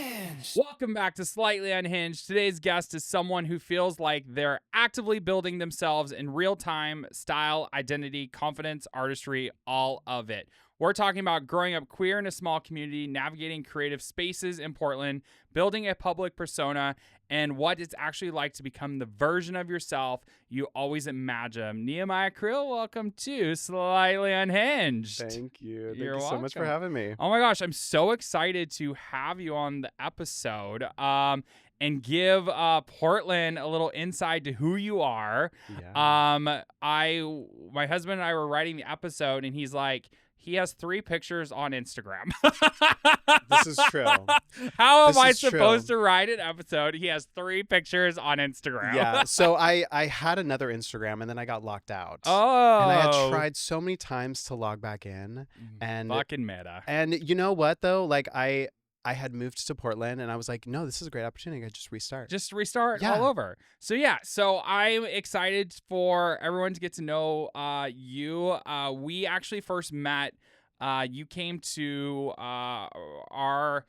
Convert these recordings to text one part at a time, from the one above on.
Unhinged. Welcome back to Slightly Unhinged. Today's guest is someone who feels like they're actively building themselves in real time, style, identity, confidence, artistry, all of it. We're talking about growing up queer in a small community, navigating creative spaces in Portland, building a public persona, and what it's actually like to become the version of yourself you always imagine. Nehemiah Creel, welcome to Slightly Unhinged. Thank you. Thank You're you so much for welcome. having me. Oh my gosh, I'm so excited to have you on the episode and give Portland a little insight to who you are. Yeah. My husband and I were writing the episode, and he's like, he has 3 pictures on Instagram. This is true. How am This I is supposed true. to write an episode? He has 3 pictures on Instagram. Yeah. So I had another Instagram and then I got locked out. Oh. And I had tried so many times to log back in. And fucking meta. And you know what though? Like I had moved to Portland and I was like, no, this is a great opportunity. I could just restart. Just restart Yeah. all over. So I'm excited for everyone to get to know you. We actually first met. You came to our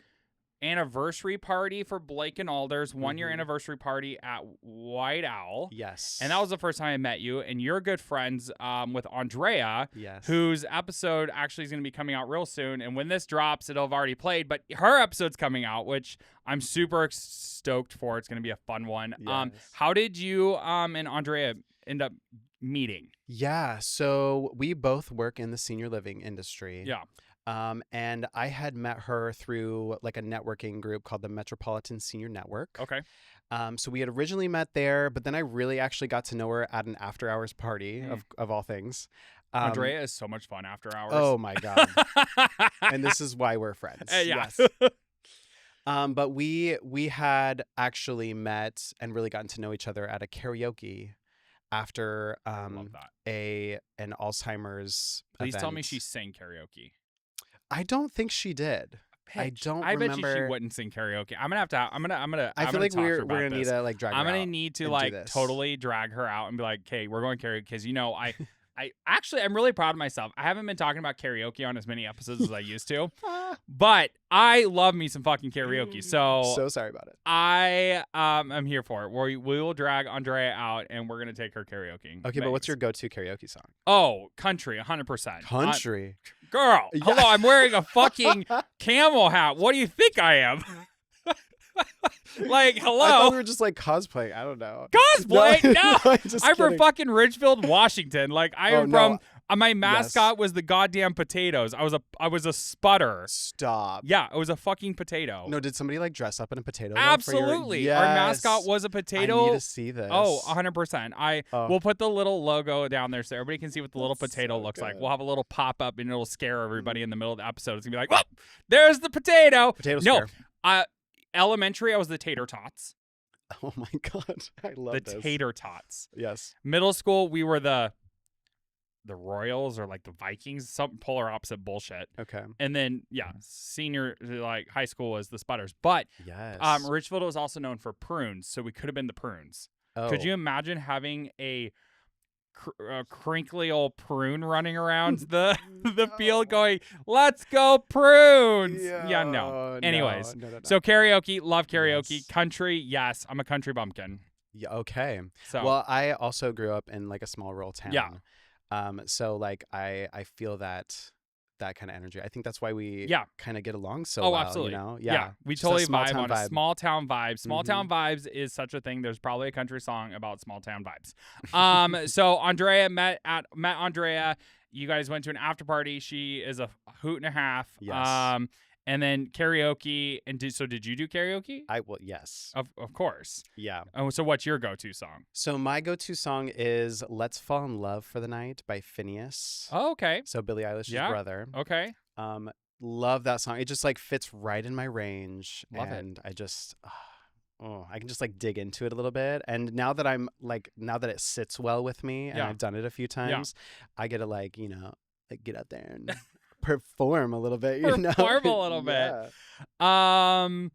anniversary party for Blake and Alder's 1-year anniversary party at White Owl. Yes. And that was the first time I met you. And you're good friends with Andrea, Yes. whose episode actually is going to be coming out real soon. And when this drops, it'll have already played. But her episode's coming out, which I'm super stoked for. It's going to be a fun one. Yes. How did you and Andrea end up meeting? Yeah. So we both work in the senior living industry. Yeah. And I had met her through like a networking group called the Metropolitan Senior Network. Okay. So we had originally met there, but then I really actually got to know her at an after hours party of all things. Andrea is so much fun after hours. Oh my God. And this is why we're friends. Yeah. Yes. But we had actually met and really gotten to know each other at a karaoke after I love that. an Alzheimer's Please tell me event. she sang karaoke. I don't think she did. I don't I bet you she remember. wouldn't sing karaoke. I'm gonna I feel like we're gonna need to like drag her I'm gonna out need to and do like this. totally drag her out and be like, "Okay, we're going karaoke." Because I'm really proud of myself. I haven't been talking about karaoke on as many episodes as I used to, but I love me some fucking karaoke. So sorry about it. I'm here for it. We will drag Andrea out and we're gonna take her karaoke. Okay, but what's your go-to karaoke song? Oh, country, 100%. Country. Girl, Yeah. hello, I'm wearing a fucking camel hat. What do you think I am? Like, hello. I thought we were just like cosplaying. I don't know. Cosplay? No. I'm from kidding. fucking Ridgefield, Washington. Like, I am no. from my mascot was the goddamn potatoes. I was a sputter. Stop. Yeah, it was a fucking potato. No, did somebody like dress up in a potato? though, for Absolutely. Your... Our Yes. mascot was a potato. I need to see this. Oh, 100%. Oh. We'll put the little logo down there so everybody can see what the little That's potato so looks like. good. We'll have a little pop up and it'll scare everybody in the middle of the episode. It's gonna be like, "Whoop! There's the potato." Potato No, scare. elementary, I was the tater tots. Oh my God. I love The this. tater tots. Yes. Middle school, we were the Royals or like the Vikings, some polar opposite bullshit. Okay. And then senior like high school was the Sputters. But Yes. Richfield was also known for prunes, so we could have been the prunes. Oh. Could you imagine having a crinkly old prune running around the field going, "Let's go prunes"? Yeah, no. Anyways, no. so karaoke, love karaoke. Yes. Country, yes, I'm a country bumpkin. Yeah. Okay. So Well, I also grew up in like a small rural town. Yeah. So like I feel that kind of energy. I think that's why we kind of get along so Oh, well. absolutely. You know? Yeah, we Just a totally small vibe town on a small town vibe. Small Mhm. town vibes is such a thing. There's probably a country song about small town vibes. So Andrea met Andrea. You guys went to an after party. She is a hoot and a half. Yes. And then karaoke. And did you do karaoke? Yes. Of course. Yeah. Oh, so what's your go-to song? So my go-to song is "Let's Fall in Love for the Night" by Phineas. Oh, okay. So Billie Eilish's Yeah. brother. Okay. Love that song. It just like fits right in my range. Love it. And I just I can just like dig into it a little bit. And now that it sits well with me and Yeah. I've done it a few times, I get to like, like get out there and perform a little bit, Perform a little bit. Yeah.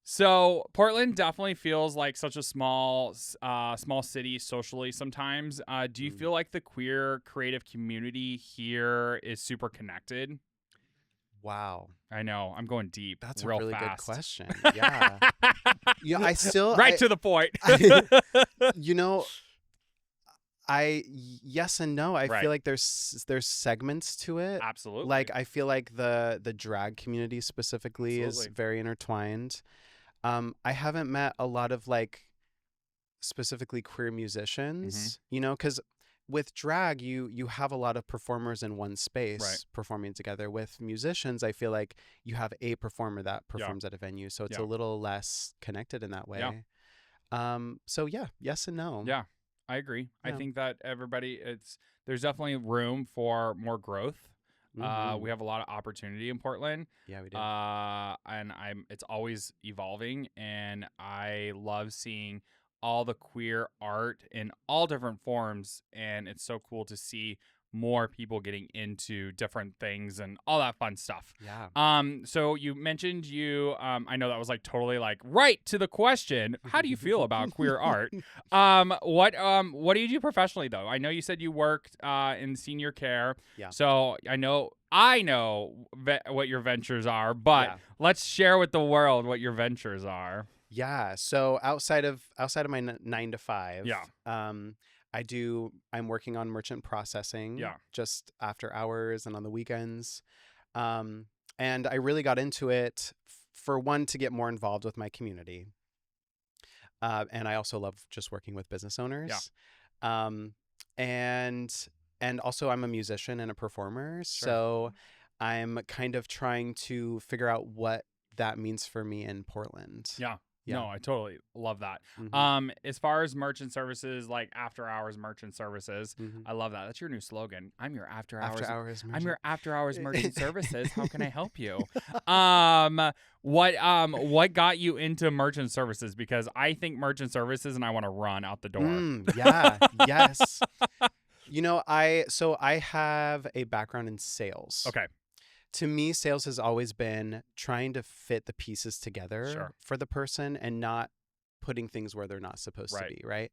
So Portland definitely feels like such a small city socially sometimes. Do you feel like the queer creative community here is super connected? Wow. I know. I'm going deep That's a real really good fast. question. Yeah. I still Right to the point. you know, yes and no. I Right. feel like there's segments to it. Absolutely. Like I feel like the drag community specifically is Absolutely. very intertwined. I haven't met a lot of like specifically queer musicians, because with drag you have a lot of performers in one space Right. performing together. With musicians, I feel like you have a performer that Yeah. performs at a venue, so it's Yeah. a little less connected in that Yeah. way. So yeah, yes and no. Yeah. I agree. I Yeah. think that there's definitely room for more growth. Mm-hmm. We have a lot of opportunity in Portland. Yeah, we do. And it's always evolving, and I love seeing all the queer art in all different forms, and it's so cool to see more people getting into different things and all that fun stuff. Yeah. So you mentioned I know that was like totally like right to the question. How do you feel about queer art? What do you do professionally though? I know you said you worked in senior care. Yeah. So I know what your ventures are, but Yeah. let's share with the world what your ventures are. Yeah. So outside of my 9 to 5, Yeah. I'm working on merchant processing, Yeah. just after hours and on the weekends. Um, and I really got into it for one, to get more involved with my community. And I also love just working with business owners. Yeah. And also I'm a musician and a performer. Sure. So I'm kind of trying to figure out what that means for me in Portland. Yeah. Yeah. No, I totally love that. Mhm. As far as merchant services, like after hours merchant services, Mhm. I love that. That's your new slogan. I'm your after After hours. hours I'm merchant. your after hours merchant services. How can I help you? What got you into merchant services? Because I think merchant services and I want to run out the door. Yeah. Yes. I have a background in sales. Okay. To me, sales has always been trying to fit the pieces together Sure. for the person and not putting things where they're not supposed Right. to be, right?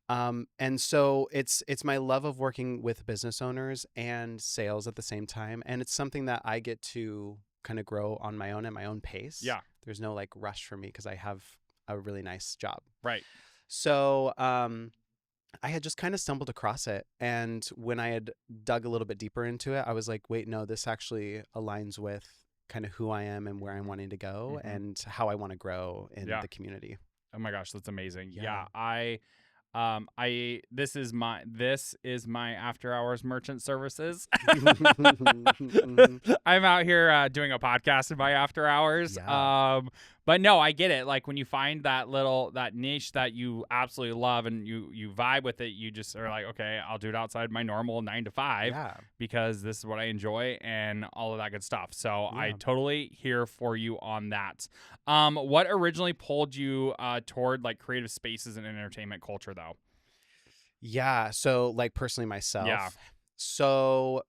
And so it's my love of working with business owners and sales at the same time, and it's something that I get to kind of grow on my own at my own pace. Yeah. There's no like rush for me because I have a really nice job. Right. So, I had just kind of stumbled across it. And when I had dug a little bit deeper into it, I was like, wait, no, this actually aligns with kind of who I am and where I'm wanting to go and how I want to grow in the community. Oh my gosh, that's amazing. Yeah. This is my after hours merchant services. Mhm. I'm out here doing a podcast in my after hours. Yeah. But no, I get it. Like when you find that niche that you absolutely love and you vibe with it, you just are like, okay, I'll do it outside my normal 9 to 5 Yeah. because this is what I enjoy and all of that good stuff. So I totally here for you on that. What originally pulled you toward like creative spaces and entertainment culture though? Yeah. So like personally myself. Yeah. So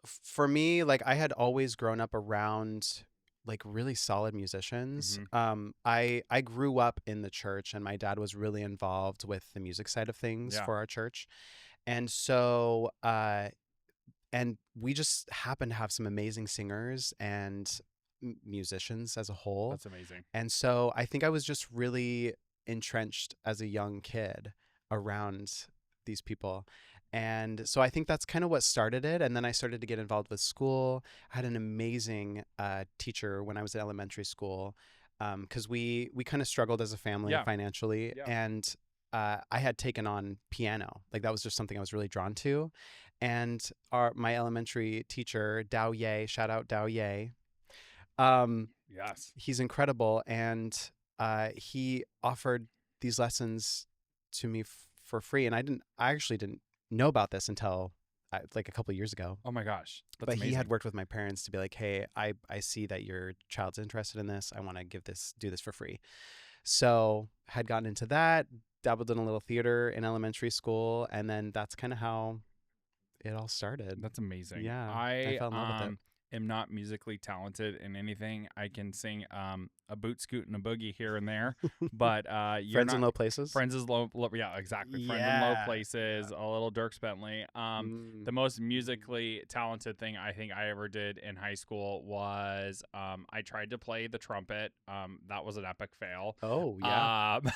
for me, like I had always grown up around like really solid musicians. I grew up in the church, and my dad was really involved with the music side of things for our church. And so and we just happen to have some amazing singers and musicians as a whole. That's amazing. And so I think I was just really entrenched as a young kid around these people. And so I think that's kind of what started it. And then I started to get involved with school. I had an amazing teacher when I was in elementary school, because we kind of struggled as a family financially. Yeah. And I had taken on piano. Like that was just something I was really drawn to. And my elementary teacher, Dao Ye, shout out Dao Ye. Yes. He's incredible. And he offered these lessons to me for free. And I actually didn't know about this until like a couple of years ago. Oh my gosh. That's but amazing. He had worked with my parents to be like, hey, I see that your child's interested in this. I want to do this for free. So had gotten into that, dabbled in a little theater in elementary school. And then that's kind of how it all started. That's amazing. Yeah. I fell in love with it. Am not musically talented in anything. I can sing a a boot scoot and a boogie here and there, but you're Friends not in low places. friends is yeah, exactly. Friends in low places. A little Dirks Bentley. The most musically talented thing I think I ever did in high school was I tried to play the trumpet. That was an epic fail. Oh yeah, Um,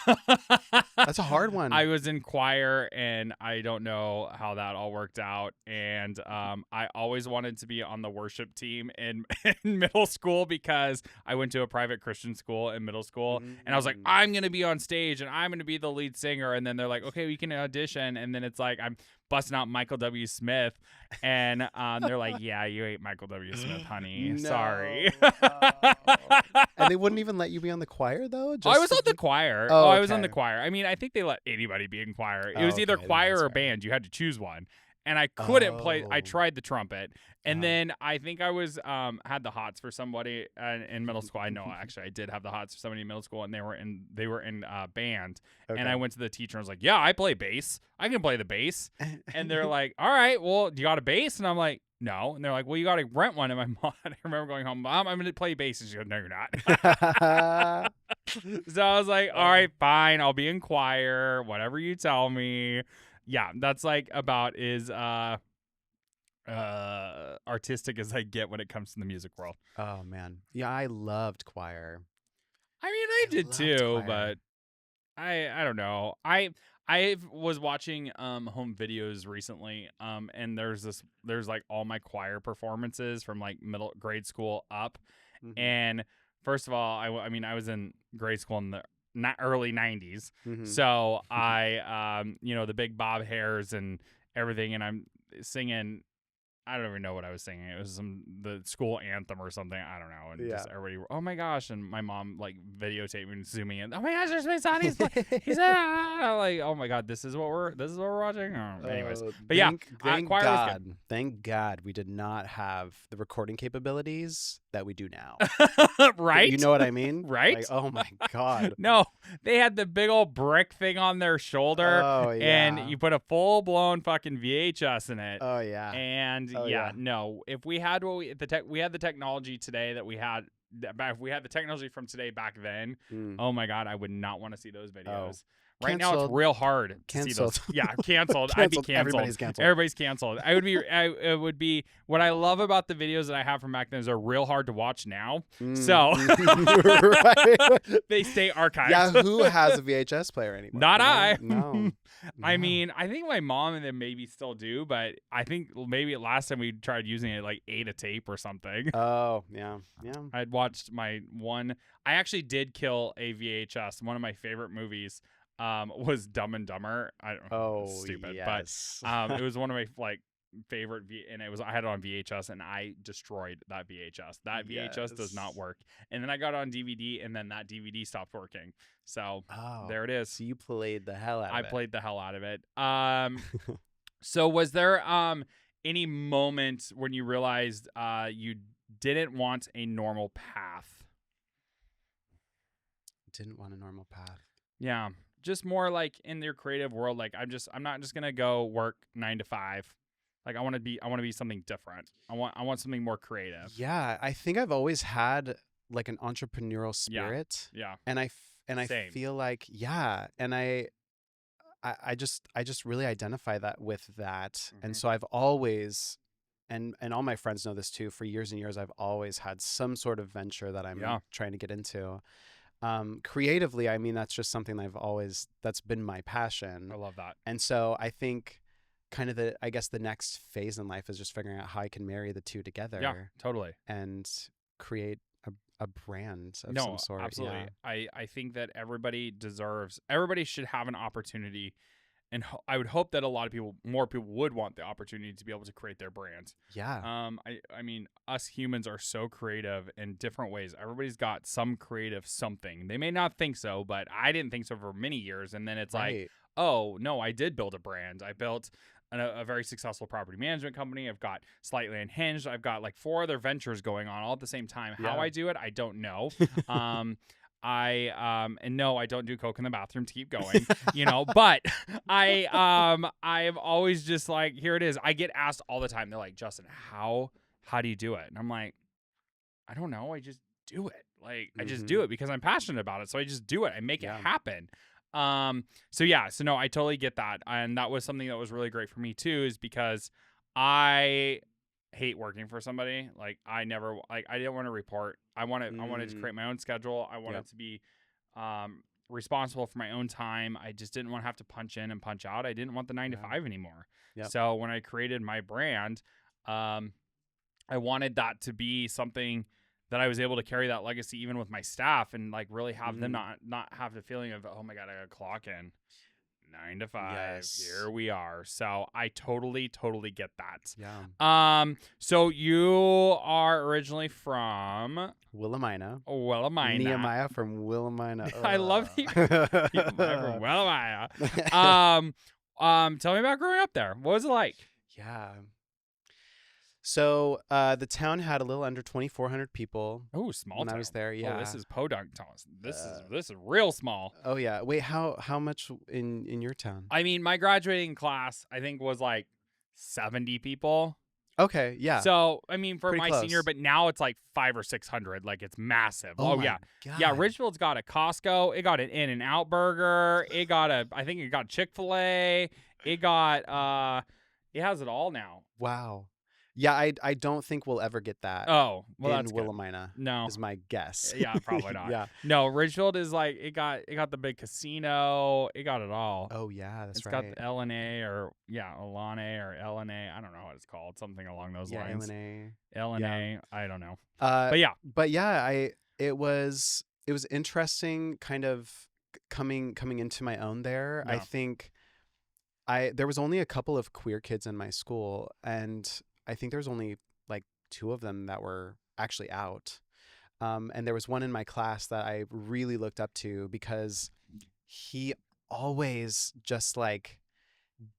that's a hard one. I was in choir, and I don't know how that all worked out. And I always wanted to be on the worship team in middle school because I went to a private Christian school in middle school, and I was like, I'm gonna be on stage and I'm gonna be the lead singer. And then they're like, okay, we can audition. And then it's like I'm busting out Michael W. Smith, and they're like, yeah, you ain't Michael W. Smith, honey. No. Sorry. And they wouldn't even let you be on the choir though. Oh, I was on the choir. Oh, I was on the okay. choir. I mean, I think they let anybody be in choir. It was Oh, either okay, then choir that's or fair. band. You had to choose one. And I couldn't play. I Oh. tried the trumpet, and Uh-huh. then I think I was had the hots for somebody in middle school. I know actually I did have the hots for somebody in middle school, and they were in band. Okay. And I went to the teacher and was like, "Yeah, I play bass. I can play the bass." And they're like, "All right, well, you got a bass?" And I'm like, "No." And they're like, "Well, you got to rent one." And my mom, I remember going home, "Mom, I'm going to play bass." And she goes, "No, you're not." So I was like, "All right, fine. I'll be in choir. Whatever you tell me." Yeah, that's like about as artistic as I get when it comes to the music world. Oh man, yeah, I loved choir. I mean, I did loved too, choir. but I don't know. I was watching home videos recently, and there's like all my choir performances from like middle grade school up. Mhm. And first of all, I mean I was in grade school in the early 90s. Mhm. So I the big bob hairs and everything, and I'm singing. I don't even know what I was singing. It was the school anthem or something. I don't know. And just everybody, oh my gosh! And my mom like videotaping and zooming in. Oh my gosh, there's my son. He's like, oh my god, this is what we're watching. Oh, anyways, but yeah, thank choir was God. Thank God we did not have the recording capabilities that we do now. good. Right? You know what I mean? Right? Like, oh my God. No, they had the big old brick thing on their shoulder, Oh yeah. and you put a full blown fucking VHS in it. Oh yeah. And Oh, yeah. no, if we had we had the technology today that we had, if we had the technology from today back then, oh my God, I would not want to see those videos. Right now, it's real hard to see those. Yeah, canceled. I'd be canceled. Everybody's canceled. Everybody's canceled. It would be. What I love about the videos that I have from back then is they're real hard to watch now. So Right. they stay archived. Yeah, who has a VHS player anymore? Not You know? I. No. I No. mean, I think my mom and them maybe still do, but I think maybe last time we tried using it, like ate a tape or something. Oh yeah, yeah. I'd watched my one. I actually did kill a VHS. One of my favorite movies was Dumb and Dumber. I don't know. Oh, Stupid, yes. but it was one of my like favorite and I had it on VHS, and I destroyed that VHS. That VHS does not Yes. work. And then I got it on DVD, and then that DVD stopped working. So Oh, there it is. so you played the hell out of I it. played the hell out of it. So was there any moment when you realized you didn't want a normal path? Didn't want a normal path. Yeah, just more like in your creative world. Like I'm not just gonna go work 9 to 5. Like I want to be something different. I want something more creative. Yeah, I think I've always had like an entrepreneurial spirit. Yeah. And I Same. feel like and I just really identify that with that. And Mhm. so I've always and all my friends know this too, for years and years I've always had some sort of venture that I'm Yeah. trying to get into. Creatively, I mean, that's just something that's been my passion. I love that. And so I think kind of I guess the next phase in life is just figuring out how I can marry the two together. Yeah, totally. And create a brand of No, some sort. absolutely. Yeah. I think that everybody should have an opportunity, and I would hope that more people would want the opportunity to be able to create their brand. Yeah. I mean, us humans are so creative in different ways. Everybody's got some creative something. They may not think so, but I didn't think so for many years. And then it's like, Right. oh no, I did build a brand. I built a very successful property management company. I've got Slightly Unhinged. I've got like 4 other ventures going on all at the same time. How Yeah. I do it, I don't know. And no, I don't do coke in the bathroom to keep going, but I've always just like, here it is. I get asked all the time. They're like, Justin, how do you do it? And I'm like, I don't know. I just do it. Like I just do it because I'm passionate about it. So I just do it. I make it happen. So no, I totally get that. And that was something that was really great for me too, is because I hate working for somebody. Like I didn't want to report. I wanted to create my own schedule. I wanted to be responsible for my own time. I just didn't want to have to punch in and punch out. I didn't want the 9 to 5 anymore. So when I created my brand, I wanted that to be something that I was able to carry that legacy even with my staff, and like really have them not have the feeling of, oh my God, I gotta clock in 9 to 5. Yes. Here we are. So I totally get that. Yeah. So you are originally from Willamina. Nehemiah from Willamina. I love you. From Willamina. Tell me about growing up there. What was it like? Yeah. So the town had a little under 2,400 people. Oh, small when town. I was there. Yeah. Oh, this is Podunk, Thomas. This is real small. Oh yeah. Wait, how much in your town? I mean, my graduating class I think was like 70 people. Okay, yeah. So I mean, for Pretty my close. senior, but now it's like 500 or 600. Like it's massive. Oh my yeah, God. yeah. Ridgefield's got a Costco. It got an In-N-Out burger. I think it got Chick-fil-A. It got it has it all now. Wow. Yeah, I don't think we'll ever get that. Oh, well, in that's good. Willamina. No, is my guess. Yeah, probably not. Yeah. No, Ridgefield is like it got the big casino. It got it all. Oh yeah, that's It's right. got the LNA or Alane or LNA. I don't know what it's called. Something along those lines. LNA. I don't know. But yeah. It was interesting kind of coming into my own there. Yeah. I think there was only a couple of queer kids in my school, and I think there was only like 2 of them that were actually out. And there was one in my class that I really looked up to because he always just like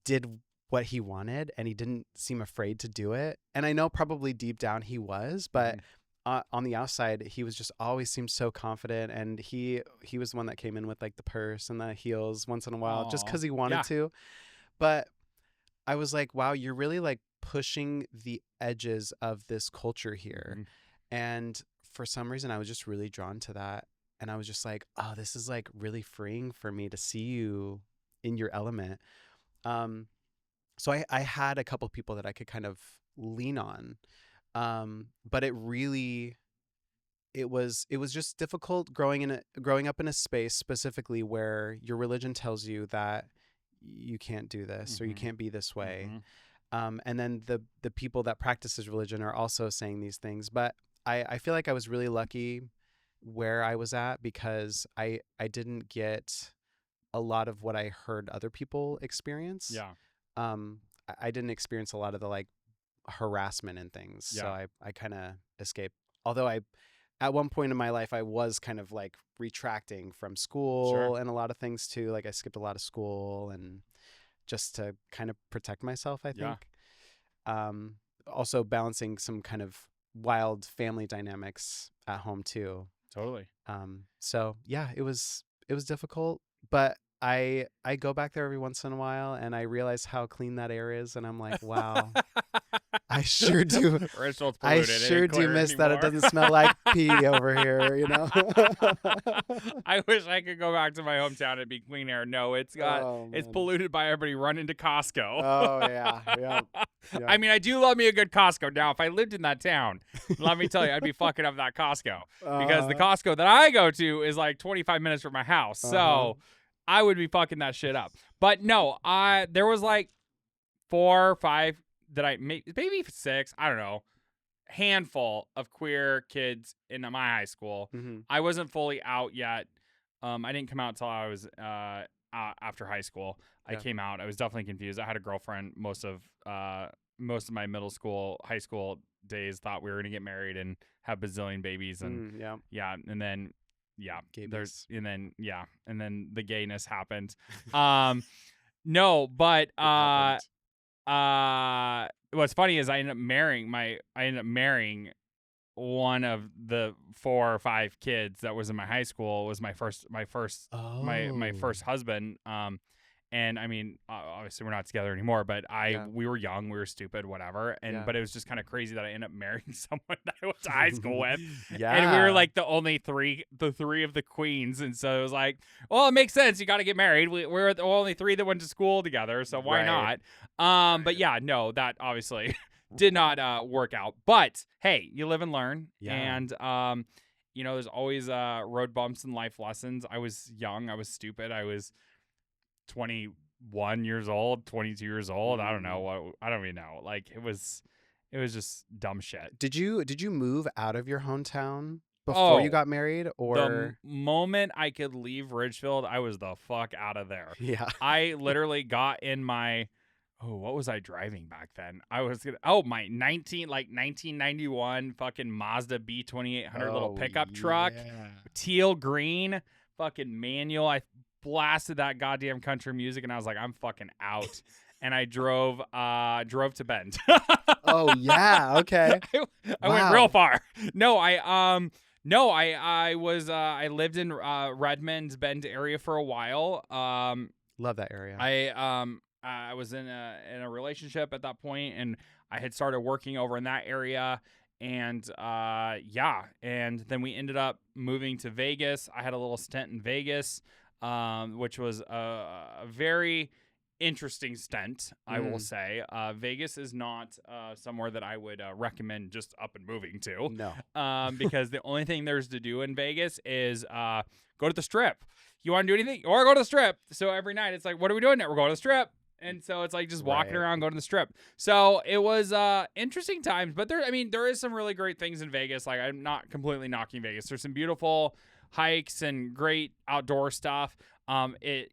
did what he wanted, and he didn't seem afraid to do it. And I know probably deep down he was, but on the outside, he was just always seemed so confident. And he was the one that came in with like the purse and the heels once in a while, just because he wanted to. But I was like, wow, you're really like pushing the edges of this culture here. And for some reason, I was just really drawn to that. And I was just like, oh, this is like really freeing for me to see you in your element. So I had a couple people that I could kind of lean on. But it was just difficult growing up in a space specifically where your religion tells you that you can't do this or you can't be this way. And then the people that practice this religion are also saying these things. But I feel like I was really lucky where I was at because I didn't get a lot of what I heard other people experience. Yeah. I didn't experience a lot of the like harassment and things. Yeah. So I kind of escaped. Although at one point in my life, I was kind of like retracting from school and a lot of things too. Like I skipped a lot of school and just to kind of protect myself, I think. Also balancing some kind of wild family dynamics at home too. Totally. So yeah, it was difficult, but I go back there every once in a while and I realize how clean that air is, and I'm like, wow, I sure do. I sure do miss that it doesn't smell like pee over here, you know. I wish I could go back to my hometown and be clean air. No, it's it's polluted by everybody running to Costco. Oh yeah. I mean, I do love me a good Costco. Now, if I lived in that town, let me tell you, I'd be fucking up that Costco because the Costco that I go to is like 25 minutes from my house. So I would be fucking that shit up. But no, there was like 4 or 5 that maybe 6, I don't know, handful of queer kids in my high school. I wasn't fully out yet. I didn't come out until I was after high school. I came out. I was definitely confused. I had a girlfriend most of my middle school, high school days. Thought we were gonna get married and have bazillion babies and and then and then the gayness happened. No, but what's funny is I ended up marrying one of the 4 or 5 kids that was in my high school. It was my first husband. And I mean, obviously we're not together anymore, but Yeah. we were young, we were stupid, whatever. Yeah. But it was just kind of crazy that I ended up marrying someone that I went to high school with. Yeah. And we were like the three of the queens. And so it was like, well, it makes sense. You got to get married. We're the only three that went to school together. So why Right. not? But yeah, no, that obviously did not work out. But hey, you live and learn. Yeah. And, there's always road bumps and life lessons. I was young. I was stupid. I was 21 years old, 22 years old. I don't know what. I don't even know. Like it was just dumb shit. Did you move out of your hometown before you got married, or the moment I could leave Ridgefield, I was the fuck out of there. yeah? I literally got in my what was I driving back then? I was gonna my 1991 fucking Mazda B2800 little pickup truck, teal green, fucking manual. I blasted that goddamn country music, and I was like, I'm fucking out. And I drove to Bend. Oh yeah, okay. I went real far. No, I was I lived in Redmond, Bend area for a while. Love that area. I was in a relationship at that point, and I had started working over in that area. And and then we ended up moving to Vegas. I had a little stint in Vegas, which was a very interesting stint, I will say. Vegas is not somewhere that I would recommend just up and moving to. No. Because the only thing there's to do in Vegas is go to the Strip. You want to do anything? Or go to the Strip. So every night it's like, what are we doing now? We're going to the Strip. And so it's like just walking around, going to the Strip. So it was interesting times. But there is some really great things in Vegas. Like, I'm not completely knocking Vegas. There's some beautiful hikes and great outdoor stuff.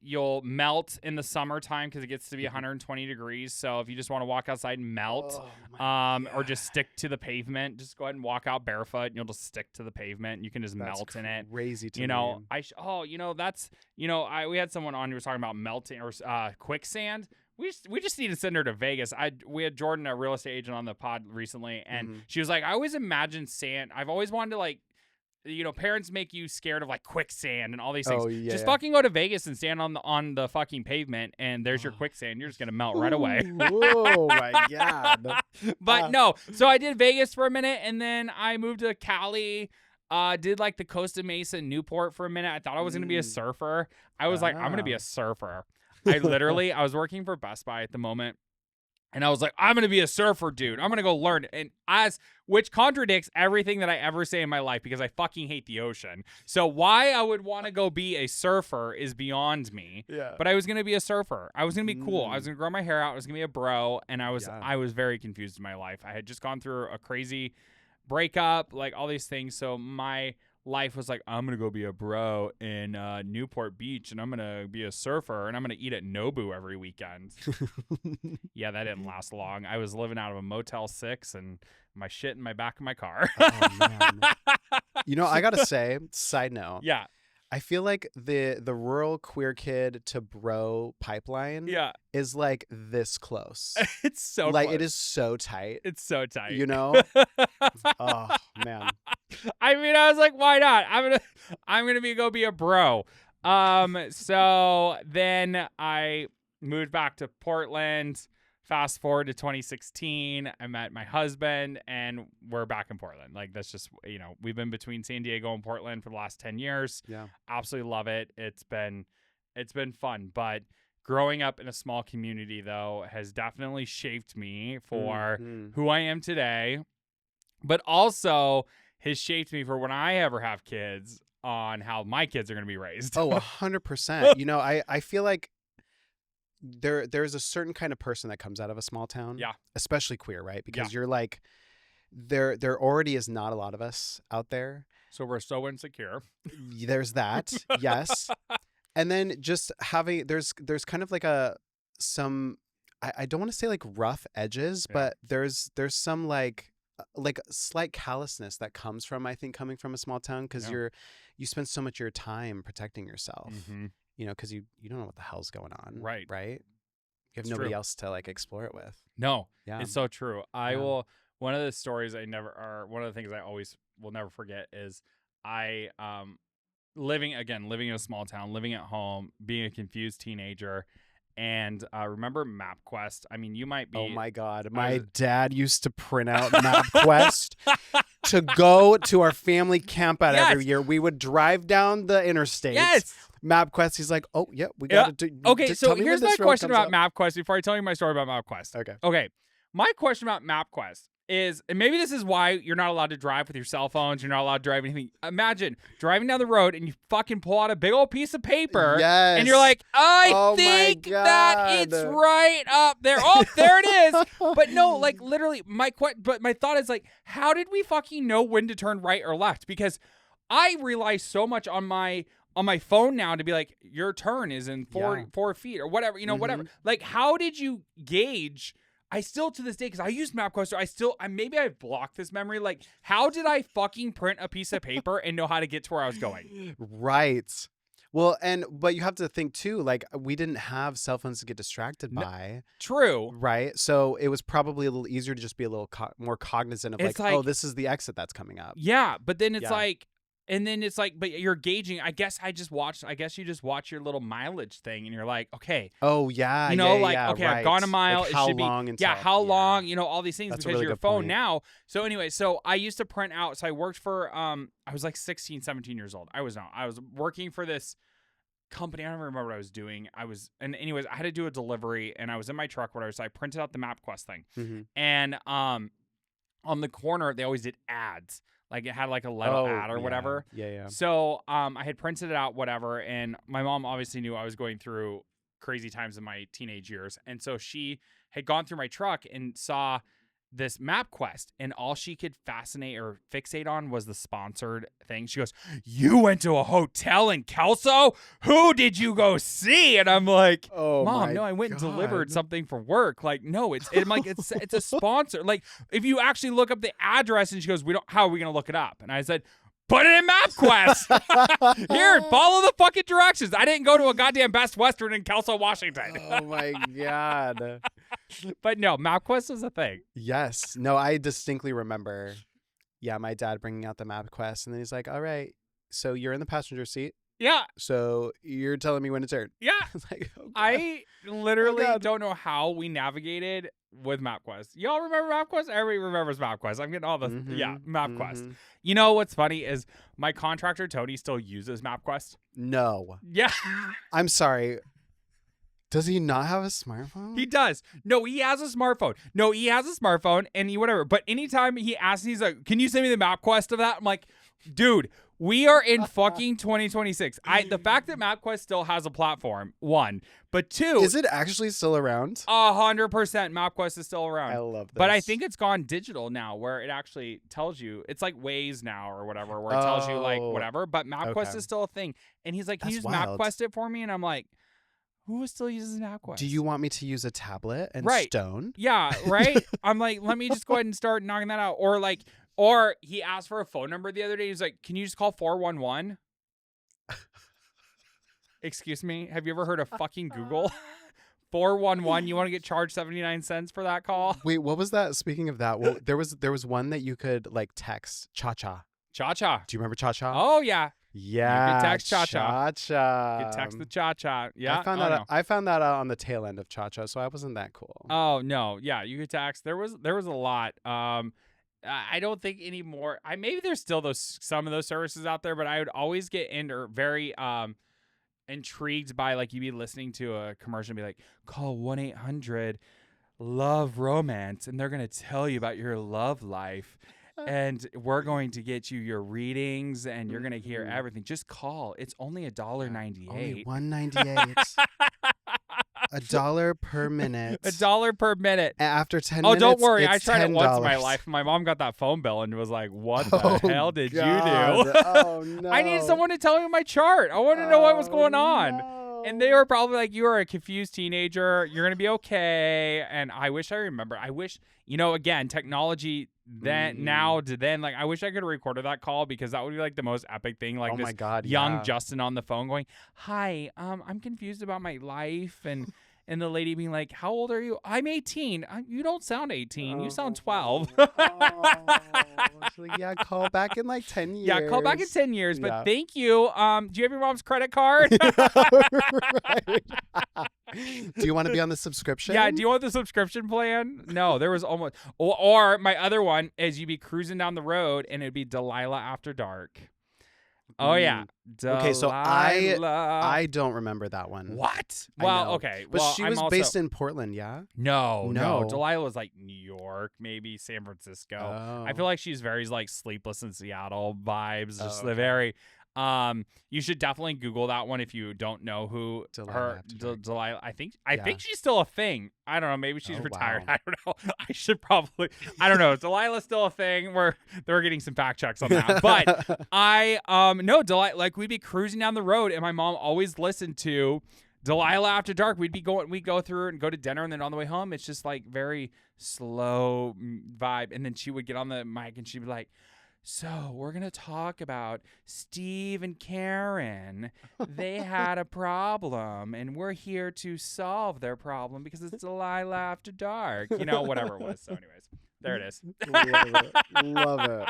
You'll melt in the summertime because it gets to be 120 degrees. So if you just want to walk outside and melt, or just stick to the pavement, just go ahead and walk out barefoot, and you'll just stick to the pavement. And you can just melt in it. Crazy to me. We had someone on who was talking about melting or quicksand. We just need to send her to Vegas. We had Jordan, a real estate agent, on the pod recently, and she was like, I always imagine sand. I've always wanted to like. Parents make you scared of like quicksand and all these things. Oh, yeah. Just fucking go to Vegas and stand on the fucking pavement, and there's your quicksand. You're just gonna melt right away. Oh my god! But no, so I did Vegas for a minute, and then I moved to Cali. Did like the Costa Mesa, Newport for a minute. I thought I was gonna be a surfer. I was like, I'm gonna be a surfer. I was working for Best Buy at the moment. And I was like, I'm going to be a surfer, dude. I'm going to go learn. Which contradicts everything that I ever say in my life because I fucking hate the ocean. So why I would want to go be a surfer is beyond me. Yeah. But I was going to be a surfer. I was going to be cool. I was going to grow my hair out. I was going to be a bro. And I was very confused in my life. I had just gone through a crazy breakup, like all these things. So my life was like, I'm going to go be a bro in Newport Beach, and I'm going to be a surfer, and I'm going to eat at Nobu every weekend. Yeah, that didn't last long. I was living out of a Motel 6 and my shit in my back of my car. Oh, man. I got to say, side note. Yeah. I feel like the rural queer kid to bro pipeline is like this close. It's so like close. It is so tight. It's so tight. Oh man. I mean, I was like, why not? I'm gonna go be a bro. So then I moved back to Portland. Fast forward to 2016, I met my husband, and we're back in Portland. Like, that's just, we've been between San Diego and Portland for the last 10 years. Yeah. Absolutely love it. It's been fun. But growing up in a small community, though, has definitely shaped me for who I am today, but also has shaped me for when I ever have kids on how my kids are going to be raised. Oh, 100%. I feel like there's a certain kind of person that comes out of a small town, especially queer, right? Because you're like, there already is not a lot of us out there, so we're so insecure. There's that. Yes. And then just having there's kind of like I don't want to say like rough edges, but there's some like slight callousness that comes from, I think, coming from a small town, because you spend so much of your time protecting yourself. Because you don't know what the hell's going on. Right. You have nobody else to like explore it with. No. Yeah. It's so true. One of the stories one of the things I always will never forget is I living in a small town, living at home, being a confused teenager, And remember MapQuest? I mean, you might be. Oh my God. My dad used to print out MapQuest to go to our family camp out every year. We would drive down the interstate. Yes. MapQuest. He's like, oh, yeah, we got to do. Okay, so here's my question about up. MapQuest before I tell you my story about MapQuest. Okay. My question about MapQuest is, and maybe this is why you're not allowed to drive with your cell phones. You're not allowed to drive anything. Imagine driving down the road and you fucking pull out a big old piece of paper. Yes. And you're like, I think that it's right up there. Oh, there it is. But no, like literally my thought is like, how did we fucking know when to turn right or left? Because I rely so much on my phone now to be like, your turn is in 4 feet or whatever, whatever. Like, how did you gauge? I still, to this day, because I used MapQuest, so maybe I've blocked this memory. Like, how did I fucking print a piece of paper and know how to get to where I was going? Right. Well, but you have to think too, like, we didn't have cell phones to get distracted by. True. Right. So it was probably a little easier to just be a little more cognizant of like, oh, this is the exit that's coming up. Yeah. But then it's like, and then it's like, but you're gauging. I guess you just watch your little mileage thing, and you're like, okay. Oh yeah. Okay, right. I've gone a mile. Like it how should long? Be, how long? All these things that's because really your good phone point. now. So anyway, so I used to print out. So I worked for I was like 16, 17 years old. I was working for this company. I don't remember what I was doing. Anyways, I had to do a delivery, and I was in my truck, whatever. So I printed out the MapQuest thing, and on the corner they always did ads. Like it had like a little ad or whatever. Yeah. So I had printed it out, whatever, and my mom obviously knew I was going through crazy times in my teenage years, and so she had gone through my truck and saw this MapQuest, and all she could fascinate or fixate on was the sponsored thing. She goes, "You went to a hotel in Kelso? Who did you go see?" And I'm like, "Oh, Mom, no, I went and delivered something for work. Like, no, it's a sponsor. Like, if you actually look up the address," and she goes, how are we gonna look it up?" And I said, "Put it in MapQuest. Here, follow the fucking directions." I didn't go to a goddamn Best Western in Kelso, Washington. Oh my God. But no, MapQuest was a thing. Yes. No, I distinctly remember, my dad bringing out the MapQuest, and then he's like, all right, so you're in the passenger seat. Yeah. So you're telling me when to turn. Yeah. Like, oh, I literally don't know how we navigated with MapQuest. Y'all remember MapQuest? Everybody remembers MapQuest. I'm getting all the, MapQuest. You know what's funny is my contractor, Tony, still uses MapQuest. No. Yeah. I'm sorry. Does he not have a smartphone? He does. No, he has a smartphone. And whatever. But anytime he asks, he's like, "Can you send me the MapQuest of that?" I'm like, dude, we are in fucking 2026. The fact that MapQuest still has a platform, one. But two, is it actually still around? 100% MapQuest is still around. I love this. But I think it's gone digital now, where it actually tells you, it's like Waze now or whatever, where it tells you like whatever. But MapQuest is still a thing. And he's like, "Can you just MapQuest it for me?" And I'm like, who still uses MapQuest? Do you want me to use a tablet and stone? Yeah, right? I'm like, let me just go ahead and start knocking that out. Or he asked for a phone number the other day. He's like, "Can you just call 411? Excuse me? Have you ever heard of fucking Google? 411, you want to get charged 79 cents for that call? Wait, what was that? Speaking of that, well, there was one that you could like text Cha-Cha. Cha-Cha. Do you remember Cha-Cha? Oh, yeah. Yeah. You could text Cha-Cha. Cha-Cha. You could text the Cha-Cha. Yeah. I found that out on the tail end of Cha-Cha, so I wasn't that cool. Oh, no. Yeah, you could text. There was a lot. I don't think anymore. Maybe there's still some of those services out there, but I would always get very intrigued by, like, you'd be listening to a commercial and be like, "Call 1-800-LOVE-ROMANCE," and they're gonna tell you about your love life. And we're going to get you your readings, and you're gonna hear everything. Just call. It's only $1.98. Only $1.98. $1 per minute. $1 per minute. After 10 minutes. Oh, don't worry. I it's tried $10. it once in my life. My mom got that phone bill and was like, "What the hell did you do?" Oh no! I needed someone to tell me my chart. I wanted to know what was going on. No. And they were probably like, "You are a confused teenager. You're gonna be okay." And I wish I remember. I wish, again, technology now to then, like, I wish I could have recorded that call, because that would be like the most epic thing. Like, oh my God, young Justin on the phone going, "Hi, I'm confused about my life, and and the lady being like, "How old are you?" "I'm 18." "You don't sound 18. You sound 12." So yeah, call back in like 10 years. Yeah, call back in 10 years, but Yeah. thank you. Do you have your mom's credit card? Right. Do you want to be on the subscription? Yeah, do you want the subscription plan? No, there was almost. Or my other one is you'd be cruising down the road and it'd be Delilah After Dark. Oh, yeah. Okay, so Delilah. I don't remember that one. What? I Well, know. okay. But well, she I'm was also, based in Portland, yeah? No. No. Delilah was like New York, maybe San Francisco. Oh. I feel like she's very like Sleepless in Seattle vibes. Just the okay. very. You should definitely Google that one if you don't know who Delilah After Dark. Delilah. I think she's still a thing. I don't know. Maybe she's retired. Wow. I don't know. I should probably. I don't know. Is Delilah's still a thing? We're getting some fact checks on that. But no, Delilah. Like we'd be cruising down the road, and my mom always listened to Delilah After Dark. We go through and go to dinner, and then on the way home, it's just like very slow vibe. And then she would get on the mic, and she'd be like, "So we're going to talk about Steve and Karen. They had a problem, and we're here to solve their problem because it's Delilah After Dark." You know, whatever it was. So anyways, there it is. Love it.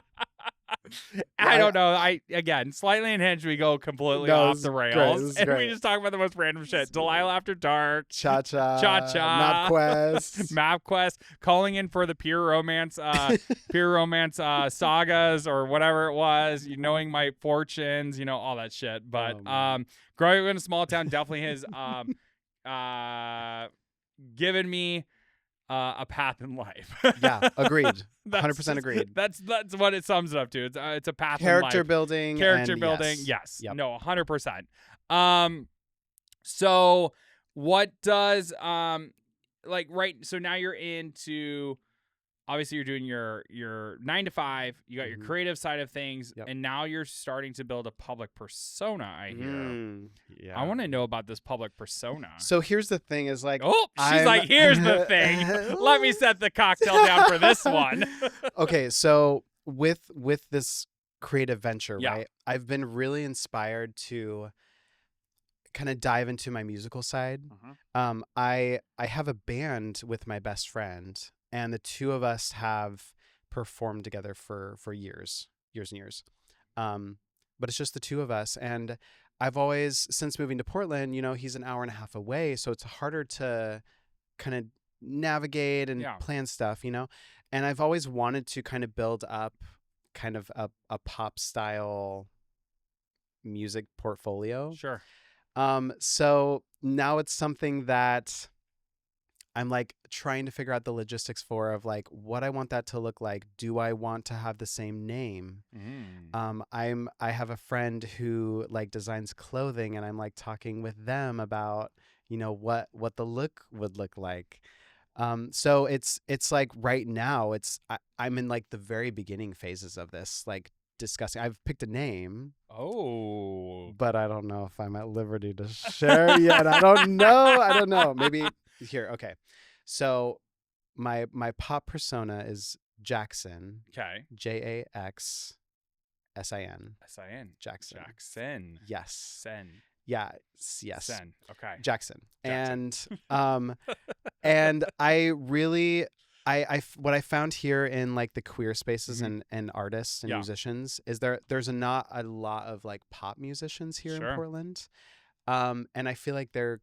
I don't know. Again, Slightly Unhinged, we go completely off the rails. And we just talk about the most random shit. Delilah After Dark. Cha-cha. Cha-cha. MapQuest. MapQuest. Calling in for the peer romance sagas or whatever it was. Knowing my fortunes, all that shit. But growing up in a small town definitely has given me a path in life. Yeah, agreed. 100% agreed. That's what it sums it up to. It's a path in life. Character building. Yes. Yep. No, 100%. So what does so now you're into, obviously you're doing your 9 to 5, you got your creative side of things, and now you're starting to build a public persona, I hear. Yeah. I want to know about this public persona. So here's the thing is like, she's like, here's the thing. Let me set the cocktail down for this one. Okay, so with this creative venture, right? I've been really inspired to kind of dive into my musical side. I have a band with my best friend, and the two of us have performed together for years and years. But it's just the two of us. And I've always, since moving to Portland, he's an hour and a half away. So it's harder to kind of navigate and plan stuff, And I've always wanted to kind of build up kind of a pop style music portfolio. Sure. So now it's something that I'm like trying to figure out the logistics of like what I want that to look like. Do I want to have the same name? I have a friend who like designs clothing, and I'm like talking with them about, what the look would look like. So it's like right now I'm in like the very beginning phases of this, like discussing. I've picked a name. But I don't know if I'm at liberty to share yet. I don't know. Maybe here. Okay. So my pop persona is Jaxsin. Okay. Jaxsin. Jaxsin. Jaxsin. Jaxsin. Yes. Sen. Yeah. Yes. Sen. Okay. Jaxsin. And I really what I found here in like the queer spaces and artists and musicians is there's not a lot of like pop musicians here in Portland. And I feel like there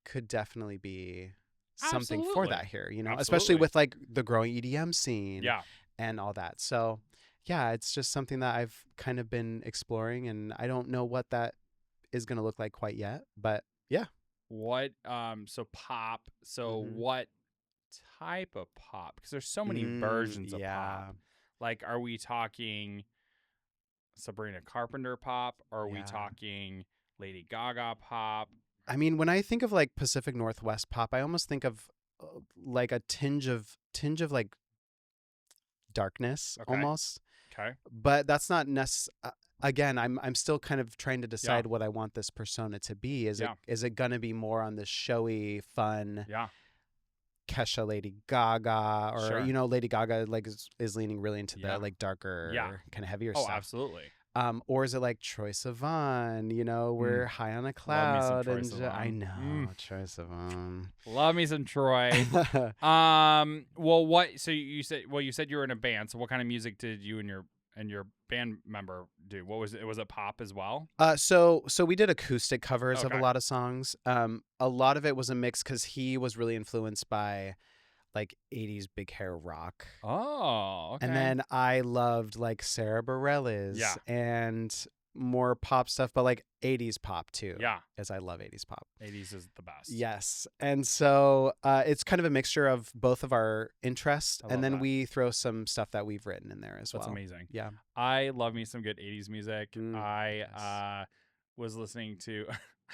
could definitely be something for that here, especially with like the growing EDM scene and all that. So yeah, it's just something that I've kind of been exploring, and I don't know what that is going to look like quite yet, but yeah. What, so pop, what type of pop? Because there's so many versions of pop. Like, are we talking Sabrina Carpenter pop? Or are we talking Lady Gaga pop? I mean, when I think of like Pacific Northwest pop, I almost think of like a tinge of like darkness almost. Okay. But that's not again, I'm still kind of trying to decide what I want this persona to be. Is it going to be more on the showy, fun, Kesha, Lady Gaga, or Lady Gaga like is leaning really into the like darker, kind of heavier stuff. Absolutely. Or is it like Troye Sivan? You know, we're high on a Love me some cloud, Troye and I Sivan. know Troye Sivan. Love me some Troy. Well, what? So you said you were in a band. So what kind of music did you and your band member do? What was it? Was it pop as well? So we did acoustic covers of a Okay. lot of songs. A lot of it was a mix because he was really influenced by like 80s big hair rock. Oh, okay. And then I loved like Sarah Bareilles Yeah. and more pop stuff, but like 80s pop too. Yeah. As I love 80s pop. 80s is the best. Yes. And so it's kind of a mixture of both of our interests. I And love then that. we throw some stuff that we've written in there as well. That's amazing. Yeah. I love me some good 80s music. Yes. I was listening to